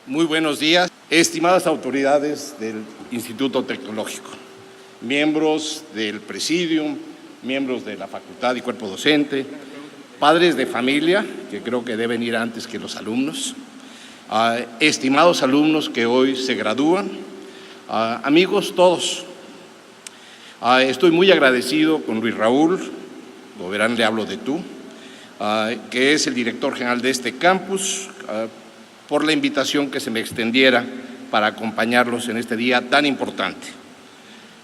Muy buenos días, estimadas autoridades del Instituto Tecnológico, miembros del Presidium, miembros de la facultad y cuerpo docente, padres de familia, que creo que deben ir antes que los alumnos, estimados alumnos que hoy se gradúan, amigos todos. Estoy muy agradecido con Luis Raúl, como verán le hablo de tú, que es el director general de este campus, por la invitación que se me extendiera para acompañarlos en este día tan importante.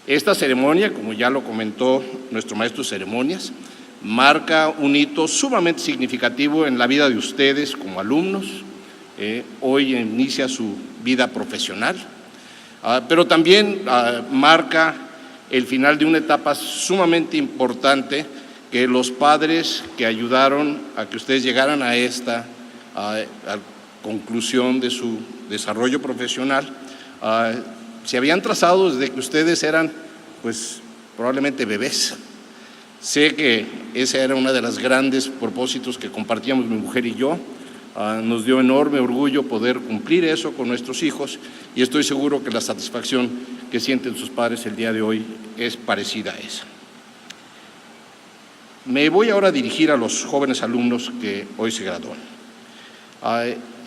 Esta ceremonia, como ya lo comentó nuestro maestro de ceremonias, marca un hito sumamente significativo en la vida de ustedes como alumnos. Hoy inicia su vida profesional, pero también marca el final de una etapa sumamente importante que los padres que ayudaron a que ustedes llegaran a esta conclusión de su desarrollo profesional, se habían trazado desde que ustedes eran, pues, probablemente bebés. Sé que ese era uno de los grandes propósitos que compartíamos mi mujer y yo. Nos dio enorme orgullo poder cumplir eso con nuestros hijos y estoy seguro que la satisfacción que sienten sus padres el día de hoy es parecida a esa. Me voy ahora a dirigir a los jóvenes alumnos que hoy se gradúan.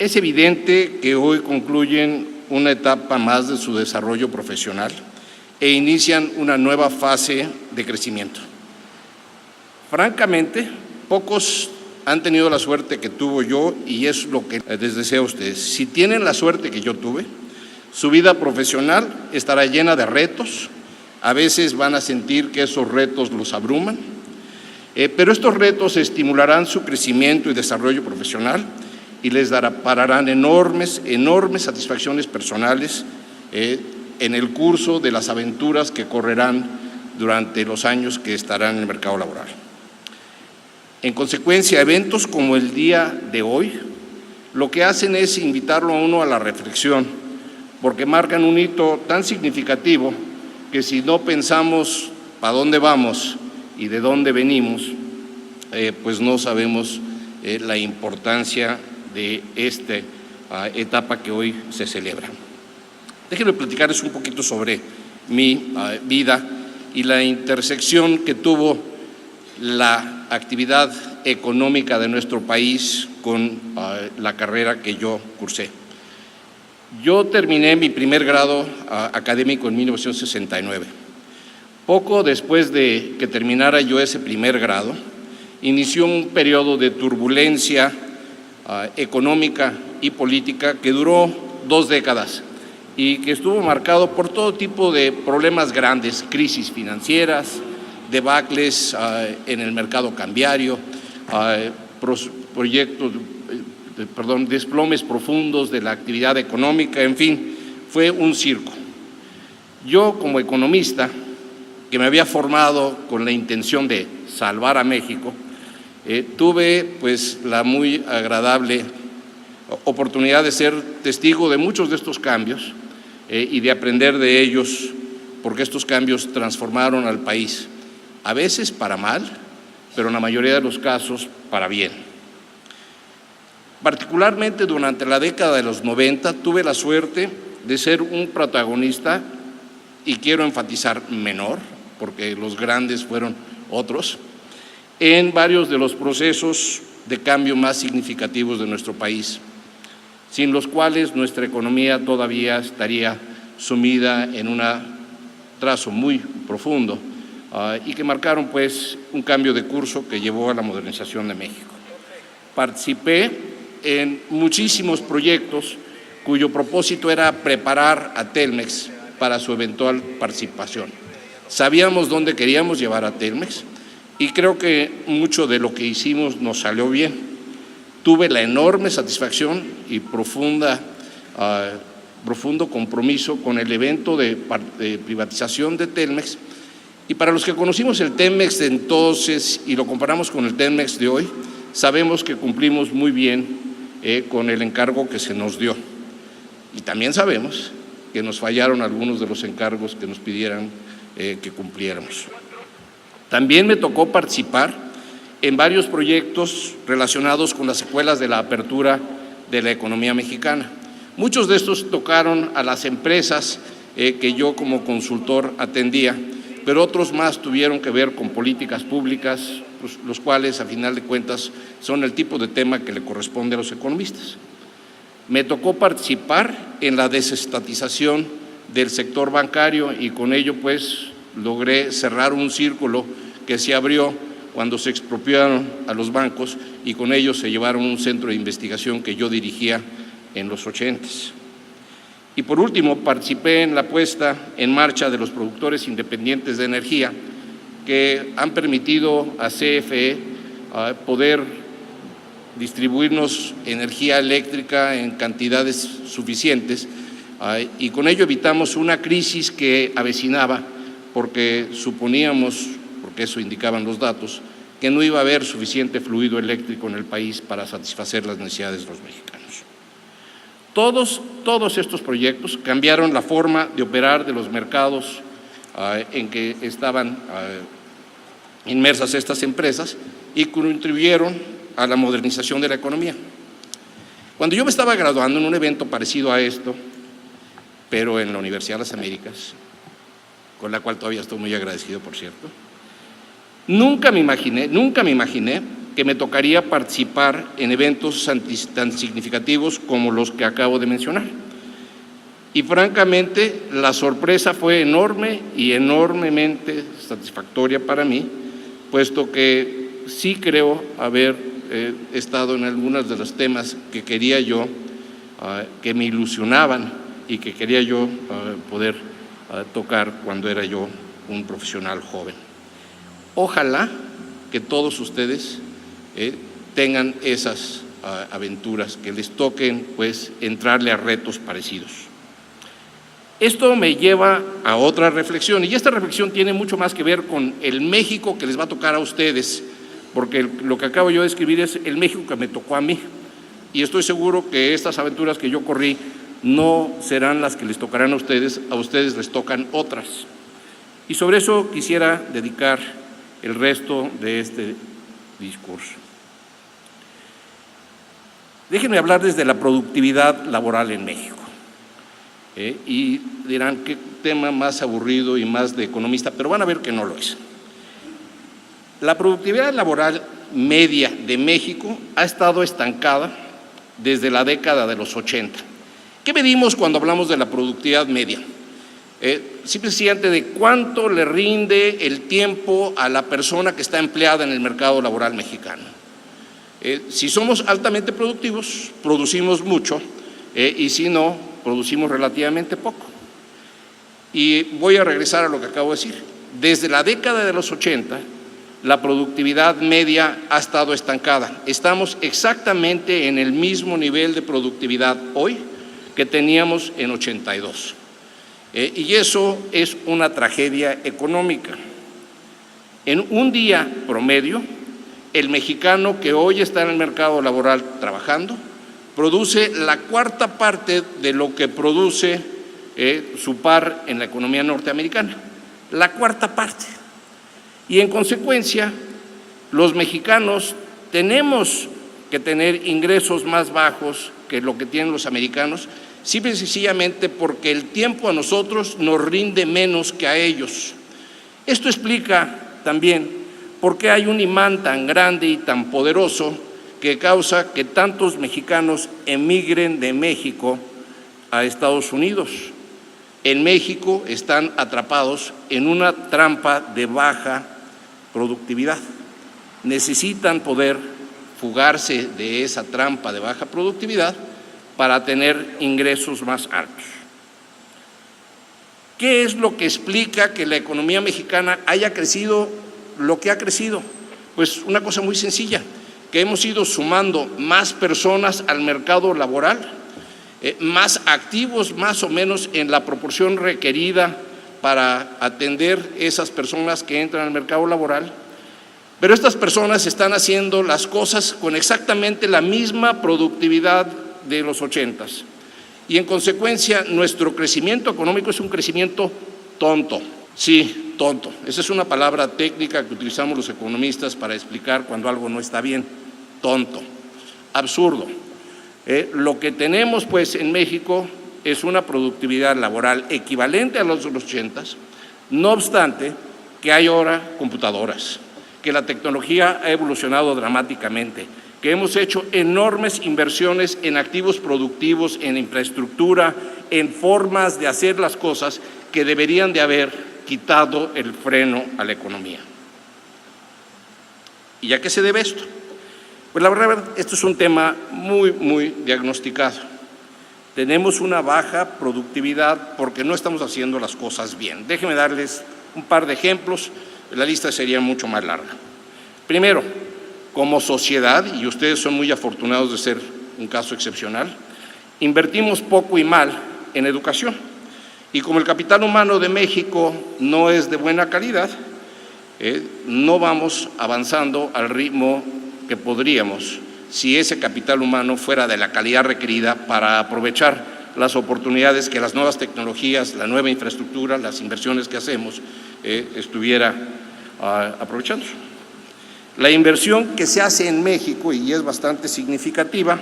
Es evidente que hoy concluyen una etapa más de su desarrollo profesional e inician una nueva fase de crecimiento. Francamente, pocos han tenido la suerte que tuve yo y es lo que les deseo a ustedes. Si tienen la suerte que yo tuve, su vida profesional estará llena de retos, a veces van a sentir que esos retos los abruman, pero estos retos estimularán su crecimiento y desarrollo profesional y les darán enormes satisfacciones personales en el curso de las aventuras que correrán durante los años que estarán en el mercado laboral. En consecuencia, eventos como el día de hoy, lo que hacen es invitarlo a uno a la reflexión, porque marcan un hito tan significativo que si no pensamos para dónde vamos y de dónde venimos, pues no sabemos la importancia de esta etapa que hoy se celebra. Déjenme platicarles un poquito sobre mi vida y la intersección que tuvo la actividad económica de nuestro país con la carrera que yo cursé. Yo terminé mi primer grado académico en 1969. Poco después de que terminara yo ese primer grado, inició un periodo de turbulencia económica y política que duró 2 décadas y que estuvo marcado por todo tipo de problemas grandes, crisis financieras, debacles en el mercado cambiario, desplomes profundos de la actividad económica, en fin, fue un circo. Yo, como economista, que me había formado con la intención de salvar a México, tuve pues la muy agradable oportunidad de ser testigo de muchos de estos cambios y de aprender de ellos, porque estos cambios transformaron al país, a veces para mal, pero en la mayoría de los casos para bien. Particularmente durante la década de los 90 tuve la suerte de ser un protagonista, y quiero enfatizar menor, porque los grandes fueron otros, en varios de los procesos de cambio más significativos de nuestro país, sin los cuales nuestra economía todavía estaría sumida en un trazo muy profundo y que marcaron pues un cambio de curso que llevó a la modernización de México. Participé en muchísimos proyectos cuyo propósito era preparar a Telmex para su eventual participación. Sabíamos dónde queríamos llevar a Telmex y creo que mucho de lo que hicimos nos salió bien. Tuve la enorme satisfacción y profundo compromiso con el evento de privatización de Telmex. Y para los que conocimos el Telmex de entonces y lo comparamos con el Telmex de hoy, sabemos que cumplimos muy bien con el encargo que se nos dio. Y también sabemos que nos fallaron algunos de los encargos que nos pidieran que cumpliéramos. También me tocó participar en varios proyectos relacionados con las secuelas de la apertura de la economía mexicana, Muchos de estos tocaron a las empresas que yo como consultor atendía, pero otros más tuvieron que ver con políticas públicas, pues, los cuales a final de cuentas son el tipo de tema que le corresponde a los economistas. Me tocó participar en la desestatización del sector bancario y con ello pues logré cerrar un círculo que se abrió cuando se expropiaron a los bancos y con ello se llevaron un centro de investigación que yo dirigía en los 80s. Y por último, participé en la puesta en marcha de los productores independientes de energía que han permitido a CFE poder distribuirnos energía eléctrica en cantidades suficientes y con ello evitamos una crisis que avecinaba porque suponíamos, porque eso indicaban los datos, que no iba a haber suficiente fluido eléctrico en el país para satisfacer las necesidades de los mexicanos. Todos estos proyectos cambiaron la forma de operar de los mercados en que estaban inmersas estas empresas y contribuyeron a la modernización de la economía. Cuando yo me estaba graduando en un evento parecido a esto, pero en la Universidad de las Américas, con la cual todavía estoy muy agradecido, por cierto, nunca me imaginé que me tocaría participar en eventos tan significativos como los que acabo de mencionar. Y francamente, la sorpresa fue enorme y enormemente satisfactoria para mí, puesto que sí creo haber estado en algunos de los temas que quería yo, que me ilusionaban y que quería yo poder tocar cuando era yo un profesional joven. Ojalá que todos ustedes tengan esas aventuras, que les toquen pues entrarle a retos parecidos. Esto me lleva a otra reflexión, y esta reflexión tiene mucho más que ver con el México que les va a tocar a ustedes, porque lo que acabo yo de escribir es el México que me tocó a mí, y estoy seguro que estas aventuras que yo corrí no serán las que les tocarán a ustedes les tocan otras. Y sobre eso quisiera dedicar el resto de este discurso. Déjenme hablar desde la productividad laboral en México. Y dirán, qué tema más aburrido y más de economista, pero van a ver que no lo es. La productividad laboral media de México ha estado estancada desde la década de los 80. ¿Qué medimos cuando hablamos de la productividad media? Simplemente de cuánto le rinde el tiempo a la persona que está empleada en el mercado laboral mexicano. Si somos altamente productivos, producimos mucho, y si no, producimos relativamente poco. Y voy a regresar a lo que acabo de decir. Desde la década de los 80, la productividad media ha estado estancada. Estamos exactamente en el mismo nivel de productividad hoy que teníamos en 82. Y eso es una tragedia económica. En un día promedio, el mexicano que hoy está en el mercado laboral trabajando produce la cuarta parte de lo que produce su par en la economía norteamericana, la cuarta parte. Y en consecuencia, los mexicanos tenemos que tener ingresos más bajos que lo que tienen los americanos, simple y sencillamente porque el tiempo a nosotros nos rinde menos que a ellos. Esto explica también por qué hay un imán tan grande y tan poderoso que causa que tantos mexicanos emigren de México a Estados Unidos. En México están atrapados en una trampa de baja productividad. Necesitan poder fugarse de esa trampa de baja productividad para tener ingresos más altos. ¿Qué es lo que explica que la economía mexicana haya crecido lo que ha crecido? Pues una cosa muy sencilla, que hemos ido sumando más personas al mercado laboral, más activos más o menos en la proporción requerida para atender esas personas que entran al mercado laboral, pero estas personas están haciendo las cosas con exactamente la misma productividad de los 80s. Y en consecuencia, nuestro crecimiento económico es un crecimiento tonto. Sí, tonto. Esa es una palabra técnica que utilizamos los economistas para explicar cuando algo no está bien. Tonto, absurdo. Lo que tenemos pues en México es una productividad laboral equivalente a los 80s, no obstante que hay ahora computadoras, que la tecnología ha evolucionado dramáticamente, que hemos hecho enormes inversiones en activos productivos, en infraestructura, en formas de hacer las cosas que deberían de haber quitado el freno a la economía. ¿Y a qué se debe esto? Pues la verdad, esto es un tema muy diagnosticado. Tenemos una baja productividad porque no estamos haciendo las cosas bien. Déjenme darles un par de ejemplos, la lista sería mucho más larga. Primero, como sociedad, y ustedes son muy afortunados de ser un caso excepcional, invertimos poco y mal en educación. Y como el capital humano de México no es de buena calidad, no vamos avanzando al ritmo que podríamos si ese capital humano fuera de la calidad requerida para aprovechar las oportunidades que las nuevas tecnologías, la nueva infraestructura, las inversiones que hacemos, estuviera aprovechando. La inversión que se hace en México, y es bastante significativa,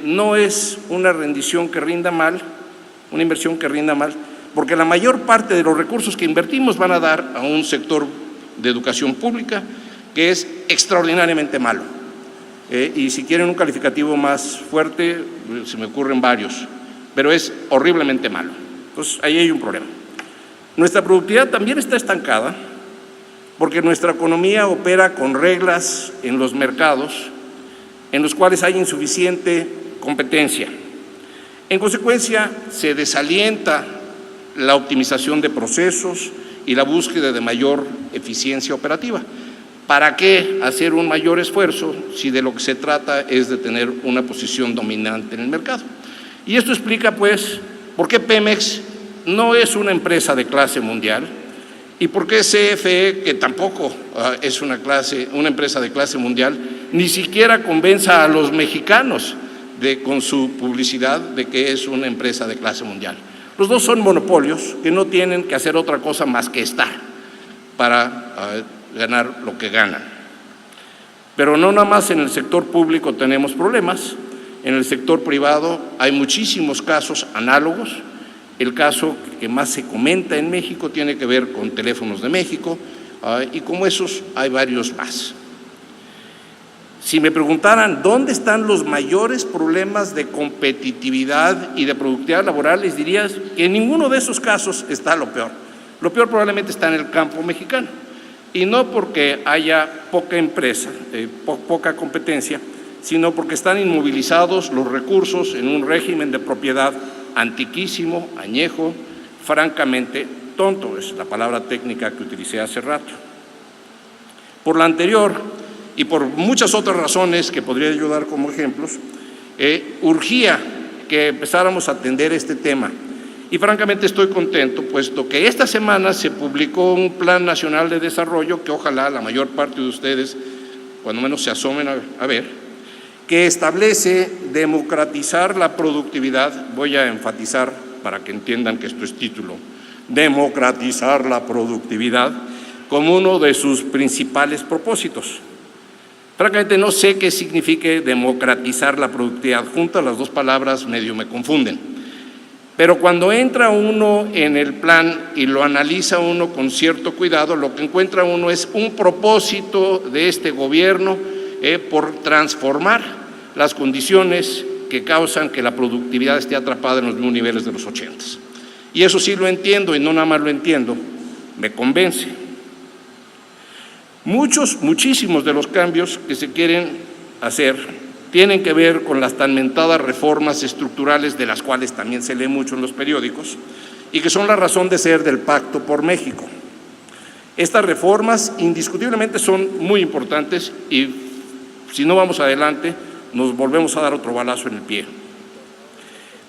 no es una rendición que rinda mal, una inversión que rinda mal, porque la mayor parte de los recursos que invertimos van a dar a un sector de educación pública que es extraordinariamente malo. Y si quieren un calificativo más fuerte, se me ocurren varios, pero es horriblemente malo. Entonces, ahí hay un problema. Nuestra productividad también está estancada porque nuestra economía opera con reglas en los mercados en los cuales hay insuficiente competencia. En consecuencia, se desalienta la optimización de procesos y la búsqueda de mayor eficiencia operativa. ¿Para qué hacer un mayor esfuerzo si de lo que se trata es de tener una posición dominante en el mercado? Y esto explica, pues, por qué Pemex no es una empresa de clase mundial y por qué CFE, que tampoco es una empresa de clase mundial, ni siquiera convenza a los mexicanos con su publicidad de que es una empresa de clase mundial. Los dos son monopolios que no tienen que hacer otra cosa más que estar para ganar lo que ganan. Pero no nada más en el sector público tenemos problemas, en el sector privado hay muchísimos casos análogos. El caso que más se comenta en México tiene que ver con Teléfonos de México, y como esos hay varios más. Si me preguntaran dónde están los mayores problemas de competitividad y de productividad laboral, les diría que en ninguno de esos casos está lo peor. Lo peor probablemente está en el campo mexicano, y no porque haya poca empresa, poca competencia, sino porque están inmovilizados los recursos en un régimen de propiedad antiquísimo, añejo, francamente tonto, es la palabra técnica que utilicé hace rato. Por la anterior y por muchas otras razones que podría ayudar como ejemplos, urgía que empezáramos a atender este tema. Y francamente estoy contento, puesto que esta semana se publicó un Plan Nacional de Desarrollo que ojalá la mayor parte de ustedes, cuando menos se asomen a ver, que establece democratizar la productividad. Voy a enfatizar para que entiendan que esto es título, democratizar la productividad como uno de sus principales propósitos. Francamente no sé qué signifique democratizar la productividad, juntas las dos palabras medio me confunden, pero cuando entra uno en el plan y lo analiza uno con cierto cuidado, lo que encuentra uno es un propósito de este gobierno por transformar las condiciones que causan que la productividad esté atrapada en los mismos niveles de los 80s. Y eso sí lo entiendo, y no nada más lo entiendo, me convence. Muchísimos de los cambios que se quieren hacer tienen que ver con las tan mentadas reformas estructurales, de las cuales también se lee mucho en los periódicos, y que son la razón de ser del Pacto por México. Estas reformas indiscutiblemente son muy importantes y si no vamos adelante, nos volvemos a dar otro balazo en el pie.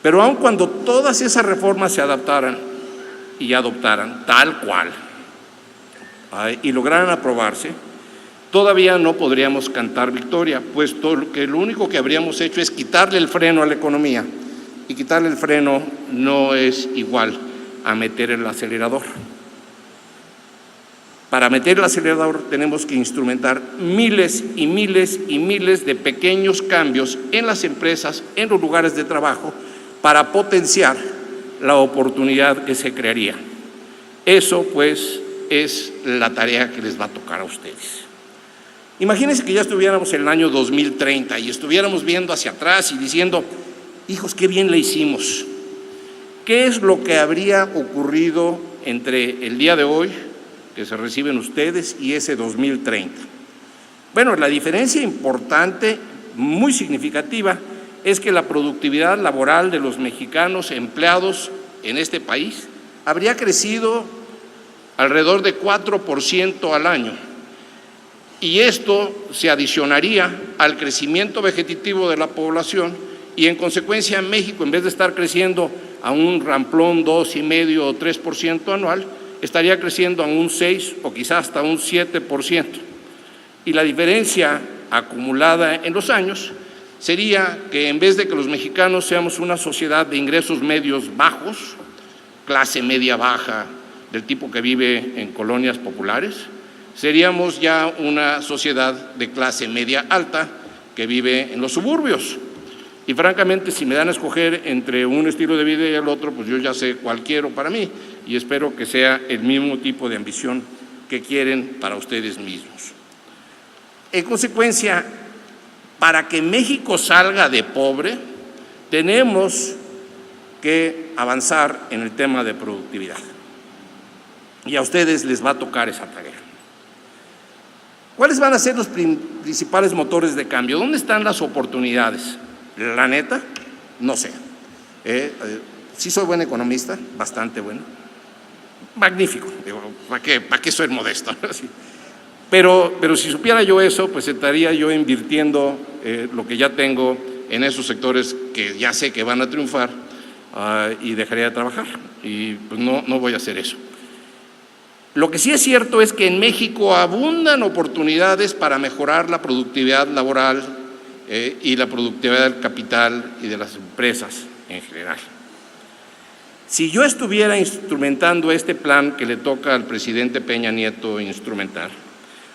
Pero aun cuando todas esas reformas se adaptaran y adoptaran tal cual y lograran aprobarse, todavía no podríamos cantar victoria, puesto que lo único que habríamos hecho es quitarle el freno a la economía, y quitarle el freno no es igual a meter el acelerador. para meter el acelerador tenemos que instrumentar miles y miles y miles de pequeños cambios en las empresas, en los lugares de trabajo, para potenciar la oportunidad que se crearía. Eso, pues, es la tarea que les va a tocar a ustedes. Imagínense que ya estuviéramos en el año 2030 y estuviéramos viendo hacia atrás y diciendo, hijos, qué bien le hicimos. ¿Qué es lo que habría ocurrido entre el día de hoy, que se reciben ustedes, y ese 2030? Bueno, la diferencia importante, muy significativa, es que la productividad laboral de los mexicanos empleados en este país habría crecido alrededor de 4% al año. Y esto se adicionaría al crecimiento vegetativo de la población y, en consecuencia, México, en vez de estar creciendo a un ramplón 2,5 o 3% anual, estaría creciendo a un 6 o quizás hasta un 7%. Y la diferencia acumulada en los años sería que, en vez de que los mexicanos seamos una sociedad de ingresos medios bajos, clase media baja, del tipo que vive en colonias populares, seríamos ya una sociedad de clase media alta que vive en los suburbios. Y francamente, si me dan a escoger entre un estilo de vida y el otro, pues yo ya sé cuál quiero para mí y espero que sea el mismo tipo de ambición que quieren para ustedes mismos. En consecuencia, para que México salga de pobre, tenemos que avanzar en el tema de productividad. Y a ustedes les va a tocar esa tarea. ¿Cuáles van a ser los principales motores de cambio? ¿Dónde están las oportunidades? La neta, no sé. Sí soy buen economista, bastante bueno. Magnífico, digo, ¿para qué soy modesto? Sí. Pero si supiera yo eso, pues estaría yo invirtiendo lo que ya tengo en esos sectores que ya sé que van a triunfar y dejaría de trabajar. Y pues no voy a hacer eso. Lo que sí es cierto es que en México abundan oportunidades para mejorar la productividad laboral y la productividad del capital y de las empresas en general. Si yo estuviera instrumentando este plan que le toca al presidente Peña Nieto instrumentar,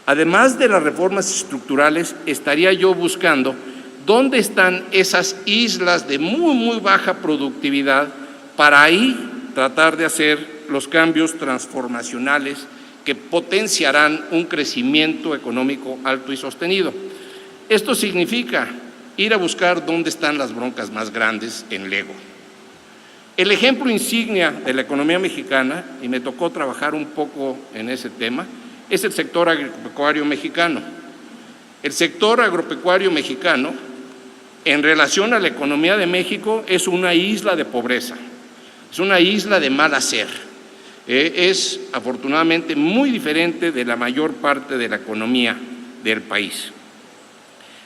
además de las reformas estructurales, estaría yo buscando dónde están esas islas de muy baja productividad para ahí tratar de hacer los cambios transformacionales que potenciarán un crecimiento económico alto y sostenido. Esto significa ir a buscar dónde están las broncas más grandes en Lego. El ejemplo insignia de la economía mexicana, y me tocó trabajar un poco en ese tema, es el sector agropecuario mexicano. El sector agropecuario mexicano, en relación a la economía de México, es una isla de pobreza, es una isla de mal hacer. Es afortunadamente muy diferente de la mayor parte de la economía del país.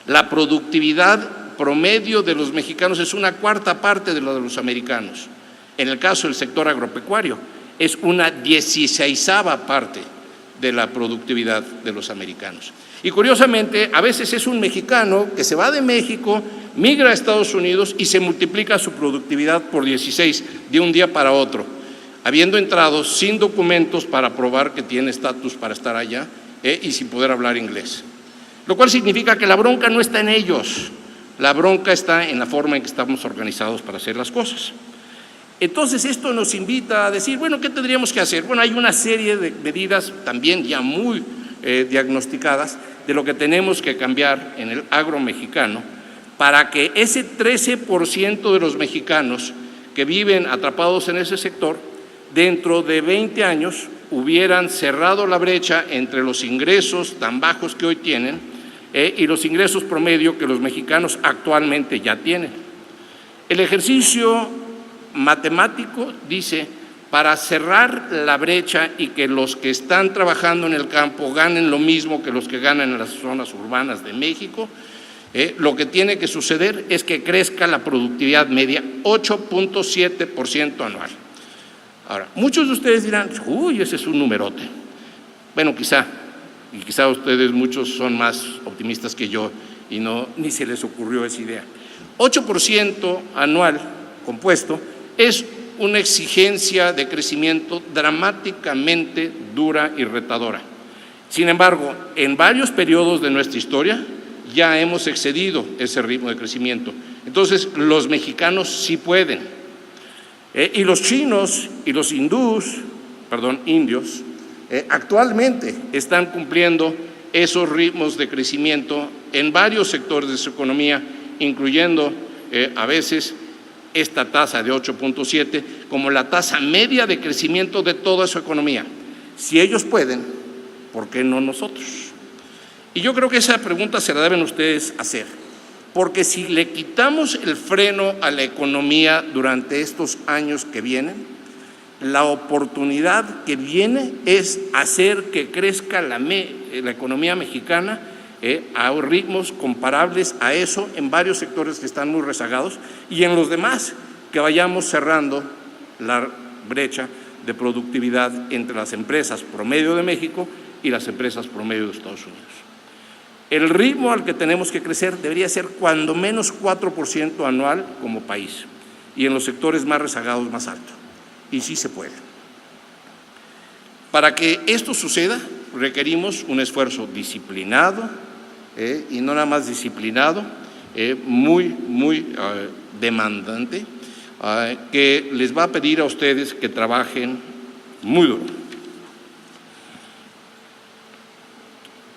La productividad promedio de los mexicanos es una cuarta parte de lo de los americanos. En el caso del sector agropecuario, es una 16ª parte de la productividad de los americanos. Y curiosamente, a veces es un mexicano que se va de México, migra a Estados Unidos y se multiplica su productividad por 16 de un día para otro, habiendo entrado sin documentos para probar que tiene estatus para estar allá y sin poder hablar inglés. Lo cual significa que la bronca no está en ellos, la bronca está en la forma en que estamos organizados para hacer las cosas. Entonces esto nos invita a decir, bueno, ¿qué tendríamos que hacer? Bueno, hay una serie de medidas también ya muy diagnosticadas de lo que tenemos que cambiar en el agro mexicano para que ese 13% de los mexicanos que viven atrapados en ese sector, dentro de 20 años hubieran cerrado la brecha entre los ingresos tan bajos que hoy tienen y los ingresos promedio que los mexicanos actualmente ya tienen. El ejercicio matemático dice, para cerrar la brecha y que los que están trabajando en el campo ganen lo mismo que los que ganan en las zonas urbanas de México, lo que tiene que suceder es que crezca la productividad media 8.7% anual. Ahora, muchos de ustedes dirán, uy, ese es un numerote. Bueno, quizá ustedes muchos son más optimistas que yo y ni se les ocurrió esa idea. 8% anual compuesto es una exigencia de crecimiento dramáticamente dura y retadora. Sin embargo, en varios periodos de nuestra historia ya hemos excedido ese ritmo de crecimiento. Entonces, los mexicanos sí pueden. Y los chinos y los indios, actualmente están cumpliendo esos ritmos de crecimiento en varios sectores de su economía, incluyendo a veces esta tasa de 8.7 como la tasa media de crecimiento de toda su economía. Si ellos pueden, ¿por qué no nosotros? Y yo creo que esa pregunta se la deben ustedes hacer, porque si le quitamos el freno a la economía durante estos años que vienen, la oportunidad que viene es hacer que crezca la economía mexicana a ritmos comparables a eso en varios sectores que están muy rezagados y en los demás que vayamos cerrando la brecha de productividad entre las empresas promedio de México y las empresas promedio de Estados Unidos. El ritmo al que tenemos que crecer debería ser cuando menos 4% anual como país y en los sectores más rezagados más alto. Y sí se puede. Para que esto suceda requerimos un esfuerzo disciplinado y no nada más disciplinado, muy demandante, que les va a pedir a ustedes que trabajen muy duro.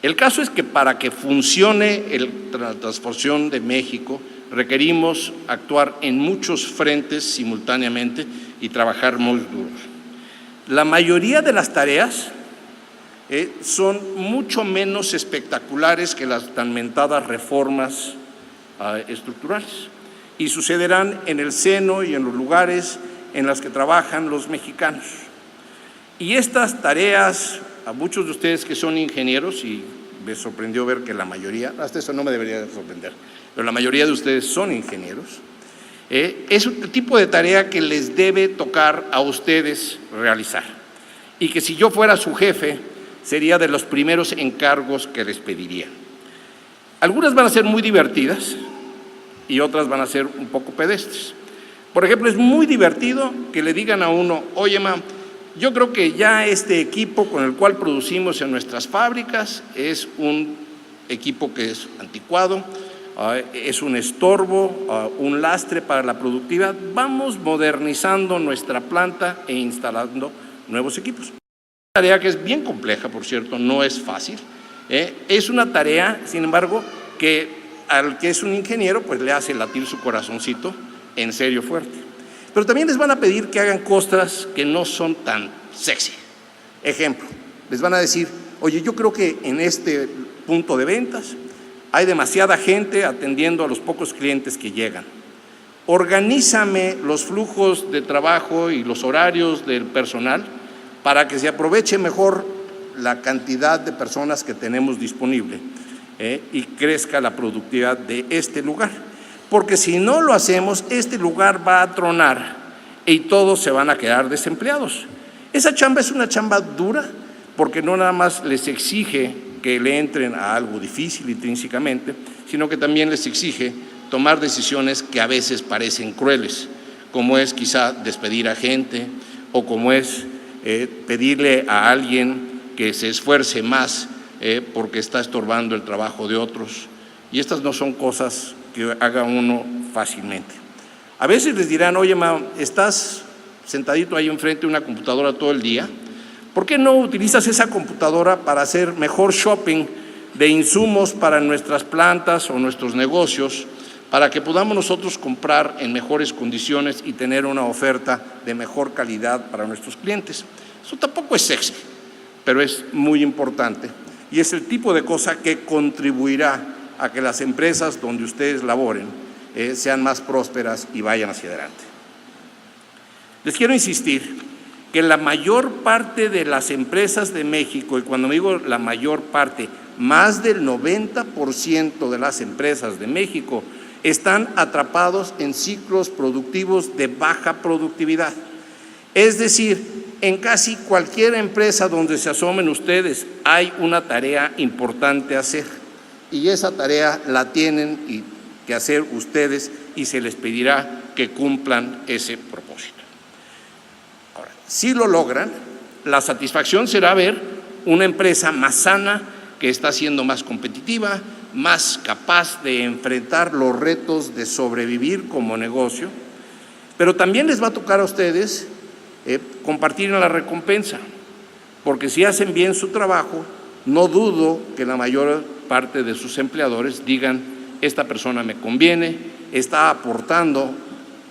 El caso es que para que funcione la transformación de México requerimos actuar en muchos frentes simultáneamente y trabajar muy duro. La mayoría de las tareas son mucho menos espectaculares que las tan mentadas reformas estructurales y sucederán en el seno y en los lugares en los que trabajan los mexicanos. Y estas tareas, a muchos de ustedes que son ingenieros, y me sorprendió ver que la mayoría, hasta eso no me debería sorprender, pero la mayoría de ustedes son ingenieros, es un tipo de tarea que les debe tocar a ustedes realizar y que si yo fuera su jefe sería de los primeros encargos que les pediría. Algunas van a ser muy divertidas y otras van a ser un poco pedestres. Por ejemplo, es muy divertido que le digan a uno, oye, yo creo que ya este equipo con el cual producimos en nuestras fábricas es un equipo que es anticuado, es un estorbo, un lastre para la productividad. Vamos modernizando nuestra planta e instalando nuevos equipos. Una tarea que es bien compleja, por cierto, no es fácil. Es una tarea, sin embargo, que al que es un ingeniero, pues le hace latir su corazoncito en serio fuerte. Pero también les van a pedir que hagan cosas que no son tan sexy. Ejemplo, les van a decir, oye, yo creo que en este punto de ventas hay demasiada gente atendiendo a los pocos clientes que llegan. Organízame los flujos de trabajo y los horarios del personal para que se aproveche mejor la cantidad de personas que tenemos disponible y crezca la productividad de este lugar. Porque si no lo hacemos, este lugar va a tronar y todos se van a quedar desempleados. Esa chamba es una chamba dura porque no nada más les exige que le entren a algo difícil intrínsecamente, sino que también les exige tomar decisiones que a veces parecen crueles, como es quizá despedir a gente o como es pedirle a alguien que se esfuerce más porque está estorbando el trabajo de otros. Y estas no son cosas que haga uno fácilmente. A veces les dirán, oye, estás sentadito ahí enfrente de una computadora todo el día, ¿por qué no utilizas esa computadora para hacer mejor shopping de insumos para nuestras plantas o nuestros negocios, para que podamos nosotros comprar en mejores condiciones y tener una oferta de mejor calidad para nuestros clientes? Eso tampoco es sexy, pero es muy importante y es el tipo de cosa que contribuirá a que las empresas donde ustedes laboren sean más prósperas y vayan hacia adelante. Les quiero insistir que la mayor parte de las empresas de México, y cuando digo la mayor parte, más del 90% de las empresas de México están atrapados en ciclos productivos de baja productividad. Es decir, en casi cualquier empresa donde se asomen ustedes hay una tarea importante a hacer y esa tarea la tienen que hacer ustedes y se les pedirá que cumplan ese propósito. Ahora, si lo logran, la satisfacción será ver una empresa más sana, que está siendo más competitiva, más capaz de enfrentar los retos de sobrevivir como negocio, pero también les va a tocar a ustedes compartir en la recompensa, porque si hacen bien su trabajo, no dudo que la mayor parte de sus empleadores digan: esta persona me conviene, está aportando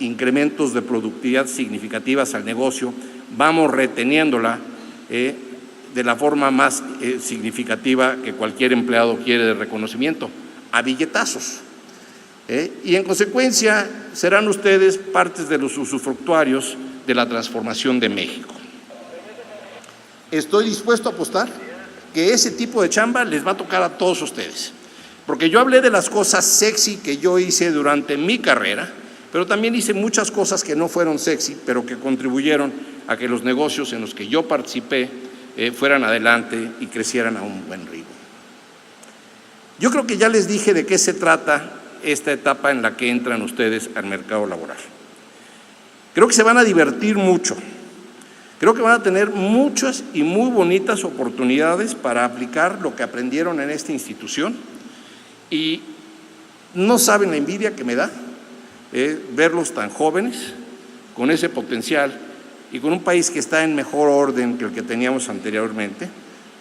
incrementos de productividad significativas al negocio, vamos reteniéndola de la forma más significativa que cualquier empleado quiere de reconocimiento, a billetazos. Y en consecuencia serán ustedes partes de los usufructuarios de la transformación de México. Estoy dispuesto a apostar que ese tipo de chamba les va a tocar a todos ustedes, porque yo hablé de las cosas sexy que yo hice durante mi carrera, pero también hice muchas cosas que no fueron sexy, pero que contribuyeron a que los negocios en los que yo participé fueran adelante y crecieran a un buen ritmo. Yo creo que ya les dije de qué se trata esta etapa en la que entran ustedes al mercado laboral. Creo que se van a divertir mucho. Creo que van a tener muchas y muy bonitas oportunidades para aplicar lo que aprendieron en esta institución, y no saben la envidia que me da verlos tan jóvenes, con ese potencial y con un país que está en mejor orden que el que teníamos anteriormente,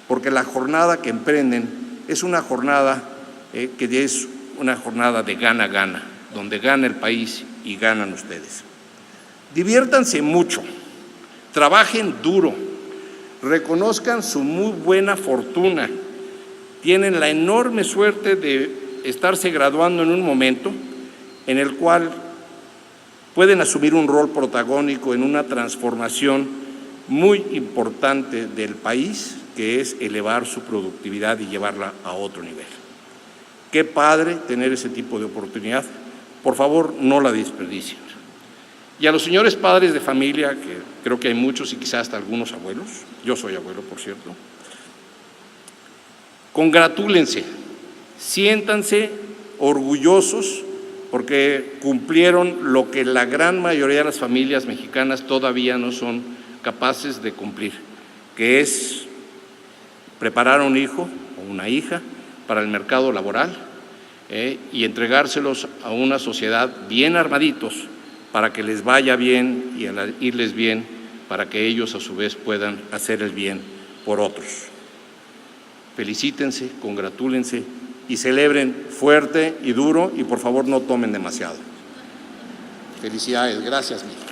porque la jornada que emprenden es una jornada que es una jornada de gana-gana, donde gana el país y ganan ustedes. Diviértanse mucho, trabajen duro, reconozcan su muy buena fortuna, tienen la enorme suerte de estarse graduando en un momento en el cual pueden asumir un rol protagónico en una transformación muy importante del país, que es elevar su productividad y llevarla a otro nivel. Qué padre tener ese tipo de oportunidad. Por favor, no la desperdicien. Y a los señores padres de familia, que creo que hay muchos y quizás hasta algunos abuelos, yo soy abuelo, por cierto, congratúlense, siéntanse orgullosos porque cumplieron lo que la gran mayoría de las familias mexicanas todavía no son capaces de cumplir, que es preparar a un hijo o una hija para el mercado laboral y entregárselos a una sociedad bien armaditos para que les vaya bien y al irles bien, para que ellos a su vez puedan hacer el bien por otros. Felicítense, congratúlense y celebren fuerte y duro, y por favor no tomen demasiado. Felicidades, gracias, México.